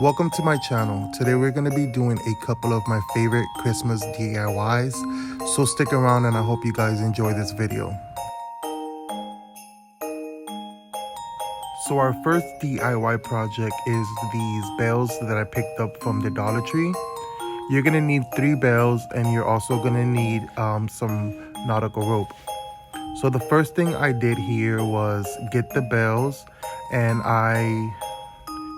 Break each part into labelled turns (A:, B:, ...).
A: Welcome to my channel. Today we're going to be doing a couple of my favorite Christmas DIYs. So stick around and I hope you guys enjoy this video. So our first DIY project is these bells that I picked up from the Dollar Tree. You're going to need 3 bells and you're also going to need some nautical rope. So the first thing I did here was get the bells, and I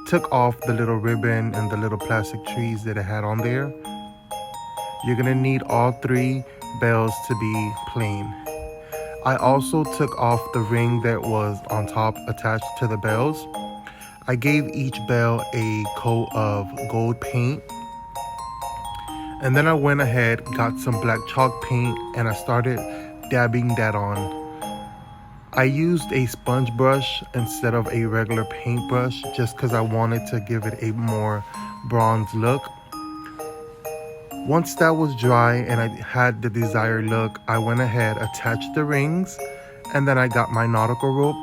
A: took off the little ribbon and the little plastic trees that it had on there. You're gonna need all 3 bells to be plain. I also took off the ring that was on top attached to the bells. I gave each bell a coat of gold paint, and then I went ahead, got some black chalk paint, and I started dabbing that on. I used a sponge brush instead of a regular paintbrush just because I wanted to give it a more bronze look. Once that was dry and I had the desired look, I went ahead, attached the rings, and then I got my nautical rope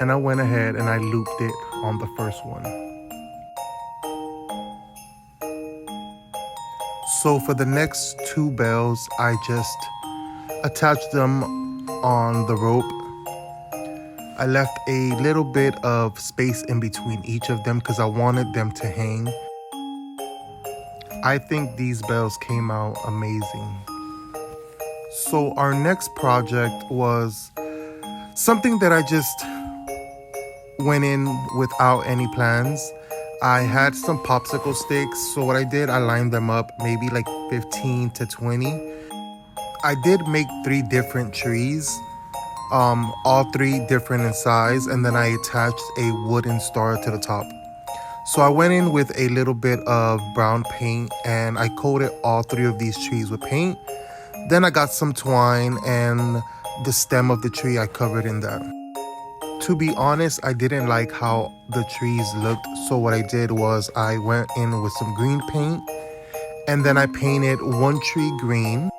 A: and I went ahead and I looped it on the first one. So for the next 2 bells, I just attached them on the rope. I left a little bit of space in between each of them because I wanted them to hang. I think these bells came out amazing. So our next project was something that I just went in without any plans. I had some popsicle sticks, so what I did, I lined them up maybe like 15 to 20. I did make 3 different trees. All 3 different in size, and then I attached a wooden star to the top. So I went in with a little bit of brown paint and I coated all 3 of these trees with paint. Then I got some twine and the stem of the tree I covered in that. To be honest, I didn't like how the trees looked, so what I did was I went in with some green paint and then I painted one tree green.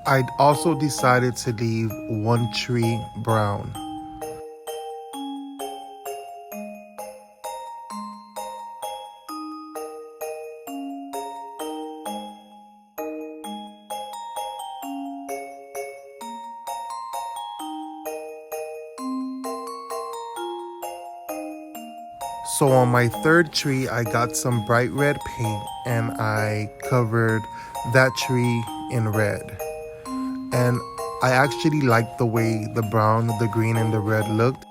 A: I also decided to leave one tree brown. So on my third tree, I got some bright red paint and I covered that tree in red. And I actually liked the way the brown, the green, and the red looked.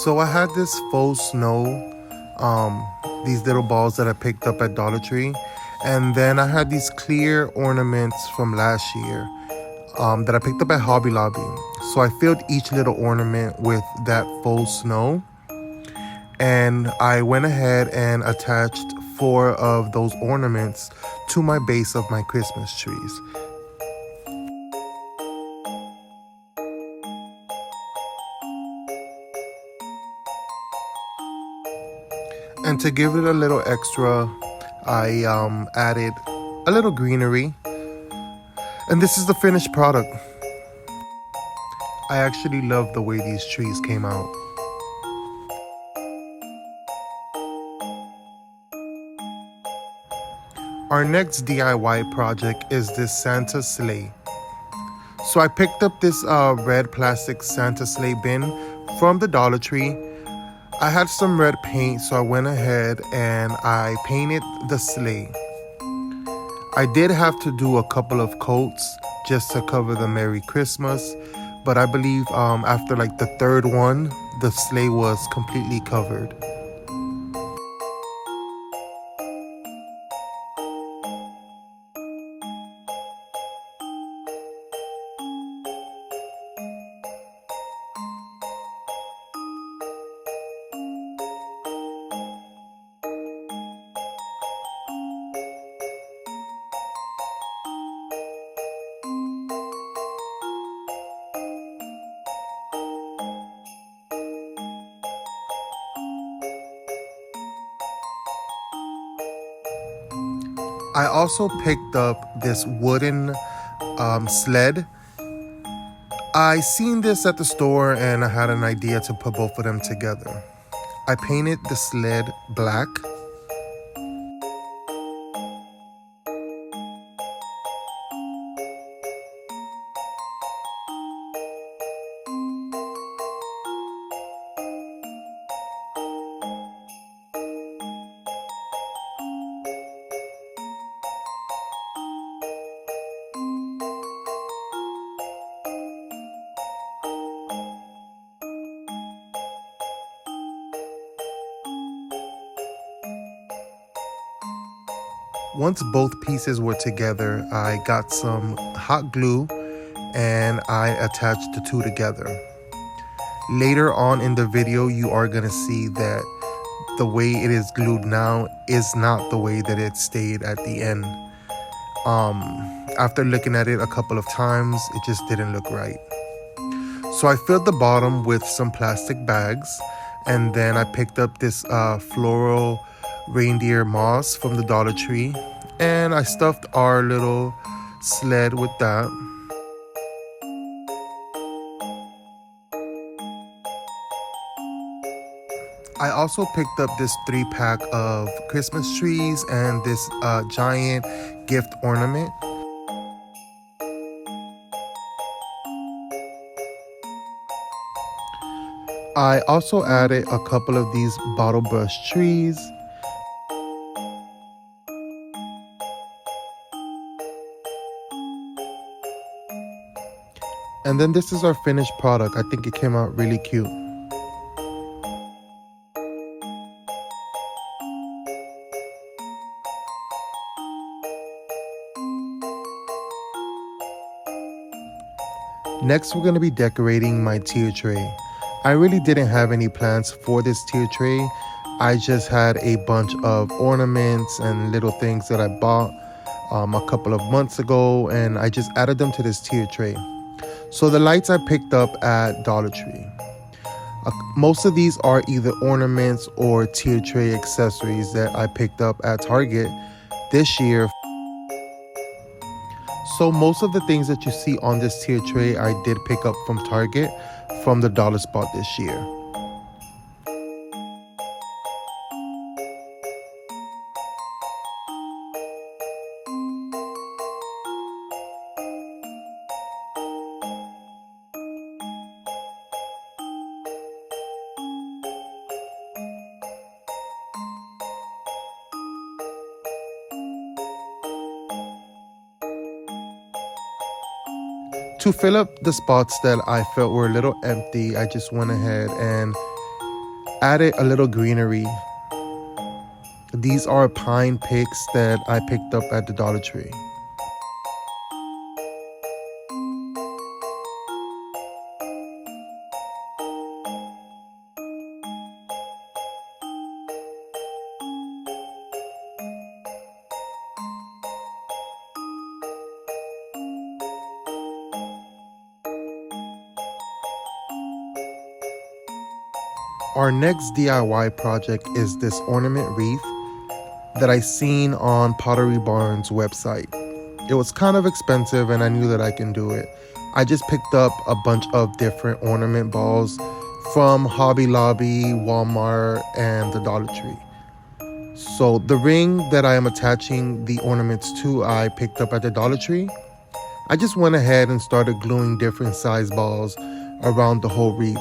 A: So I had this faux snow, these little balls that I picked up at Dollar Tree. And then I had these clear ornaments from last year that I picked up at Hobby Lobby. So I filled each little ornament with that faux snow. And I went ahead and attached 4 of those ornaments to my base of my Christmas trees. And to give it a little extra, I added a little greenery, and this is the finished product. I actually love the way these trees came out. Our next DIY project is this Santa sleigh. So I picked up this red plastic Santa sleigh bin from the Dollar Tree. I had some red paint, so I went ahead and I painted the sleigh. I did have to do a couple of coats just to cover the Merry Christmas, but I believe after like the 3rd one, the sleigh was completely covered. I also picked up this wooden sled. I seen this at the store and I had an idea to put both of them together. I painted the sled black. Once both pieces were together, I got some hot glue and I attached the two together. Later on in the video, you are going to see that the way it is glued now is not the way that it stayed at the end. After looking at it a couple of times, it just didn't look right. So I filled the bottom with some plastic bags, and then I picked up this floral reindeer moss from the Dollar Tree, and I stuffed our little sled with that. I also picked up this 3-pack of Christmas trees and this giant gift ornament. I also added a couple of these bottle brush trees. And then this is our finished product. I think it came out really cute. Next, we're going to be decorating my tier tray. I really didn't have any plans for this tier tray. I just had a bunch of ornaments and little things that I bought a couple of months ago, and I just added them to this tier tray. So the lights I picked up at Dollar Tree. Most of these are either ornaments or tier tray accessories that I picked up at Target this year. So most of the things that you see on this tier tray I did pick up from Target from the dollar spot this year. To fill up the spots that I felt were a little empty, I just went ahead and added a little greenery. These are pine picks that I picked up at the Dollar Tree. Our next DIY project is this ornament wreath that I seen on Pottery Barn's website. It was kind of expensive and I knew that I can do it. I just picked up a bunch of different ornament balls from Hobby Lobby, Walmart, and the Dollar Tree. So the ring that I am attaching the ornaments to, I picked up at the Dollar Tree. I just went ahead and started gluing different size balls around the whole wreath.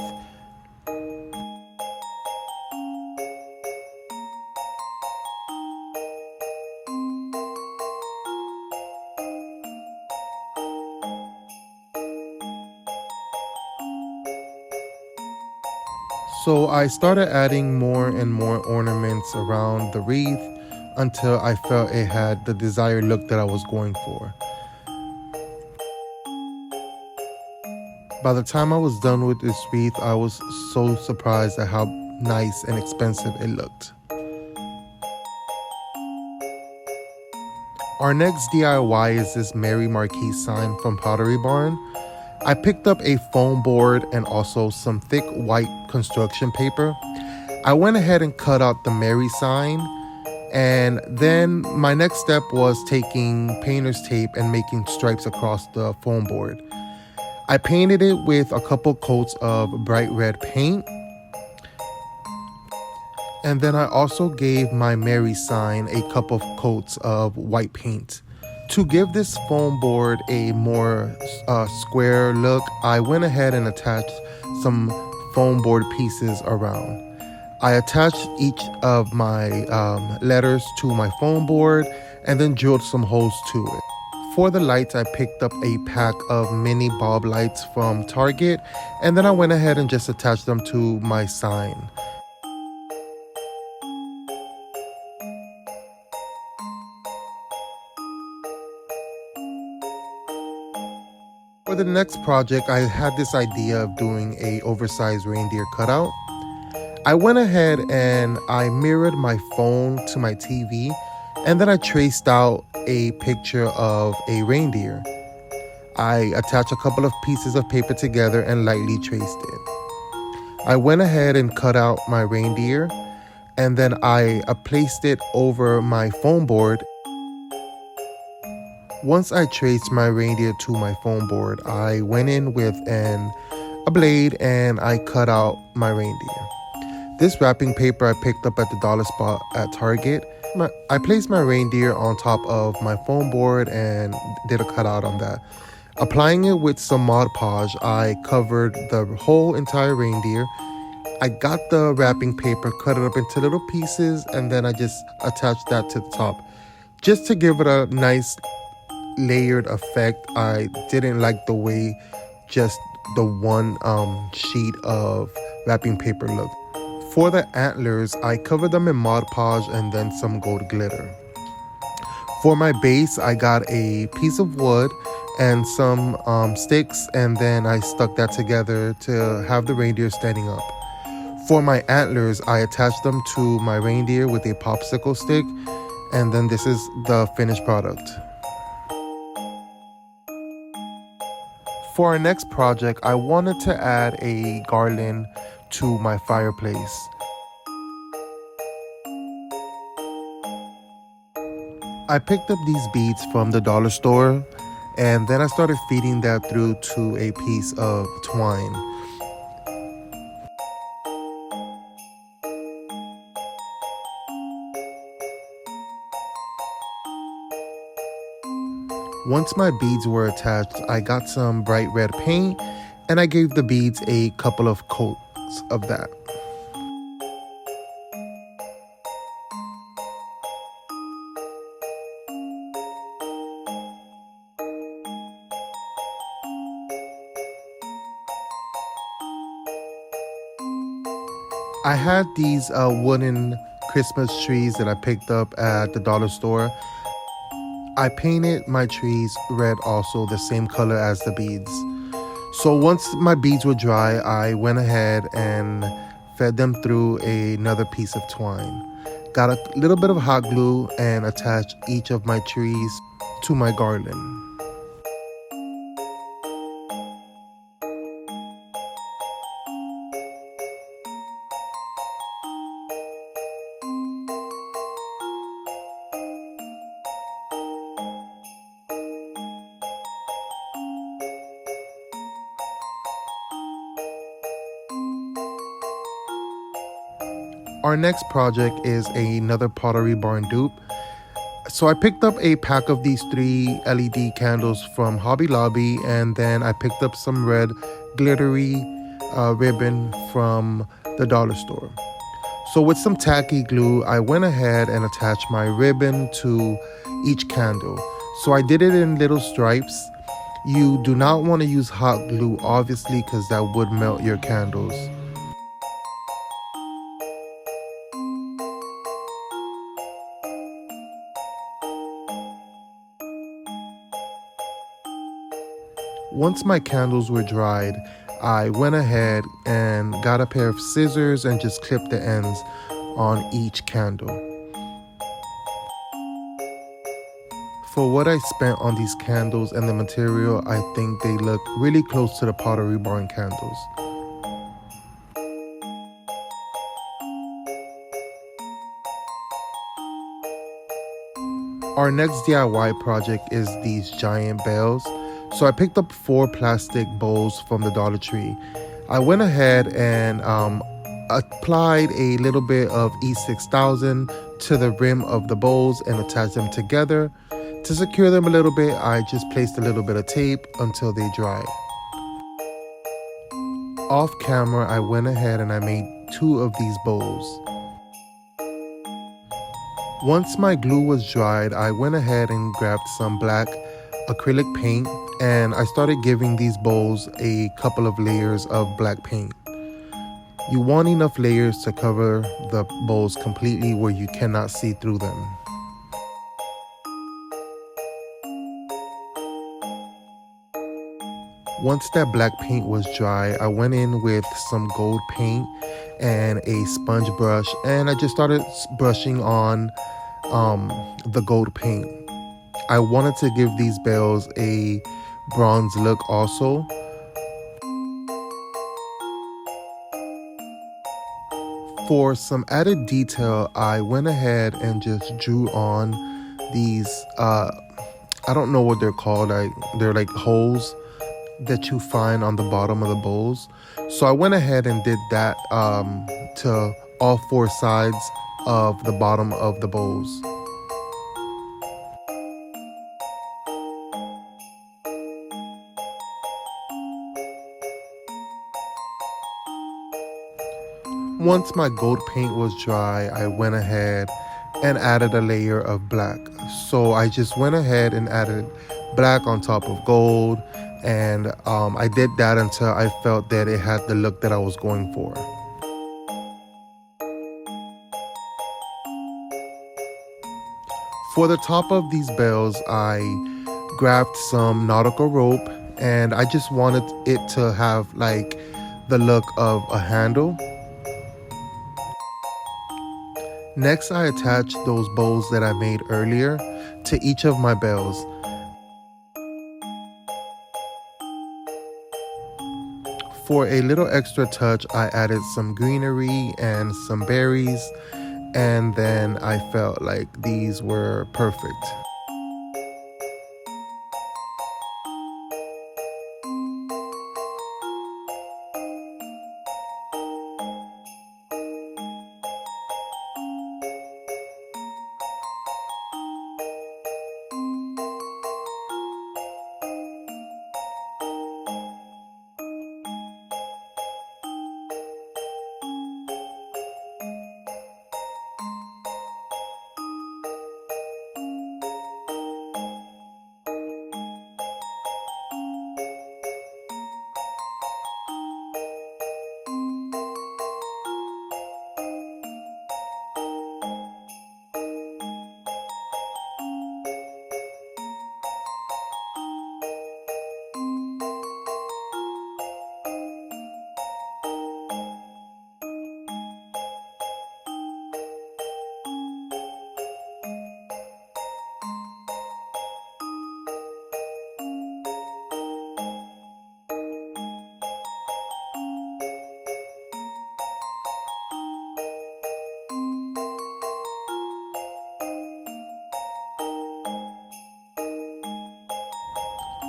A: So I started adding more and more ornaments around the wreath until I felt it had the desired look that I was going for. By the time I was done with this wreath, I was so surprised at how nice and expensive it looked. Our next DIY is this Merry Marquee sign from Pottery Barn. I picked up a foam board and also some thick white construction paper. I went ahead and cut out the Merry sign And then my next step was taking painter's tape and making stripes across the foam board. I painted it with a couple coats of bright red paint. And then I also gave my Mary sign a couple of coats of white paint. To give this foam board a more square look, I went ahead and attached some foam board pieces around. I attached each of my letters to my foam board and then drilled some holes to it. For the lights, I picked up a pack of mini bulb lights from Target, and then I went ahead and just attached them to my sign. For the next project, I had this idea of doing a oversized reindeer cutout. I went ahead and I mirrored my phone to my TV, and then I traced out a picture of a reindeer. I attached a couple of pieces of paper together and lightly traced it. I went ahead and cut out my reindeer, and then I placed it over my foam board. Once I traced my reindeer to my foam board, I went in with a blade and I cut out my reindeer. This wrapping paper I picked up at the dollar spot at Target. I placed my reindeer on top of my foam board and did a cutout on that. Applying it with some Mod Podge, I covered the whole entire reindeer. I got the wrapping paper, cut it up into little pieces, and then I just attached that to the top. Just to give it a nice layered effect. I didn't like the way just the one sheet of wrapping paper looked. For the antlers, I covered them in Mod Podge and then some gold glitter. For my base, I got a piece of wood and some sticks, and then I stuck that together to have the reindeer standing up. For my antlers, I attached them to my reindeer with a popsicle stick, and then this is the finished product. For our next project, I wanted to add a garland to my fireplace. I picked up these beads from the dollar store, and then I started feeding that through to a piece of twine. Once my beads were attached, I got some bright red paint and I gave the beads a couple of coats of that. I had these wooden Christmas trees that I picked up at the dollar store. I painted my trees red also, the same color as the beads. So once my beads were dry, I went ahead and fed them through another piece of twine. Got a little bit of hot glue and attached each of my trees to my garland. Our next project is another Pottery Barn dupe. So I picked up a pack of these 3 LED candles from Hobby Lobby, and then I picked up some red glittery ribbon from the dollar store. So with some tacky glue, I went ahead and attached my ribbon to each candle. So I did it in little stripes. You do not want to use hot glue, obviously, because that would melt your candles. Once my candles were dried, I went ahead and got a pair of scissors and just clipped the ends on each candle. For what I spent on these candles and the material, I think they look really close to the Pottery Barn candles. Our next DIY project is these giant bales. So I picked up 4 plastic bowls from the Dollar Tree. I went ahead and applied a little bit of E6000 to the rim of the bowls and attached them together. To secure them a little bit, I just placed a little bit of tape until they dried. Off camera, I went ahead and I made 2 of these bowls. Once my glue was dried, I went ahead and grabbed some black acrylic paint and I started giving these bowls a couple of layers of black paint. You want enough layers to cover the bowls completely where you cannot see through them. Once that black paint was dry, I went in with some gold paint and a sponge brush and I just started brushing on the gold paint. I wanted to give these bales a bronze look also. For some added detail, I went ahead and just drew on these, I don't know what they're called, they're like holes that you find on the bottom of the bowls. So I went ahead and did that to all 4 sides of the bottom of the bowls. Once my gold paint was dry, I went ahead and added a layer of black. So I just went ahead and added black on top of gold, and I did that until I felt that it had the look that I was going for. For the top of these bales, I grabbed some nautical rope and I just wanted it to have like the look of a handle. Next, I attached those bowls that I made earlier to each of my bales. For a little extra touch, I added some greenery and some berries, and then I felt like these were perfect.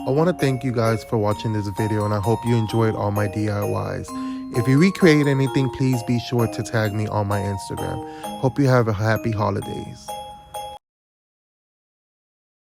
A: I want to thank you guys for watching this video and I hope you enjoyed all my DIYs. If you recreate anything, please be sure to tag me on my Instagram. Hope you have a happy holidays.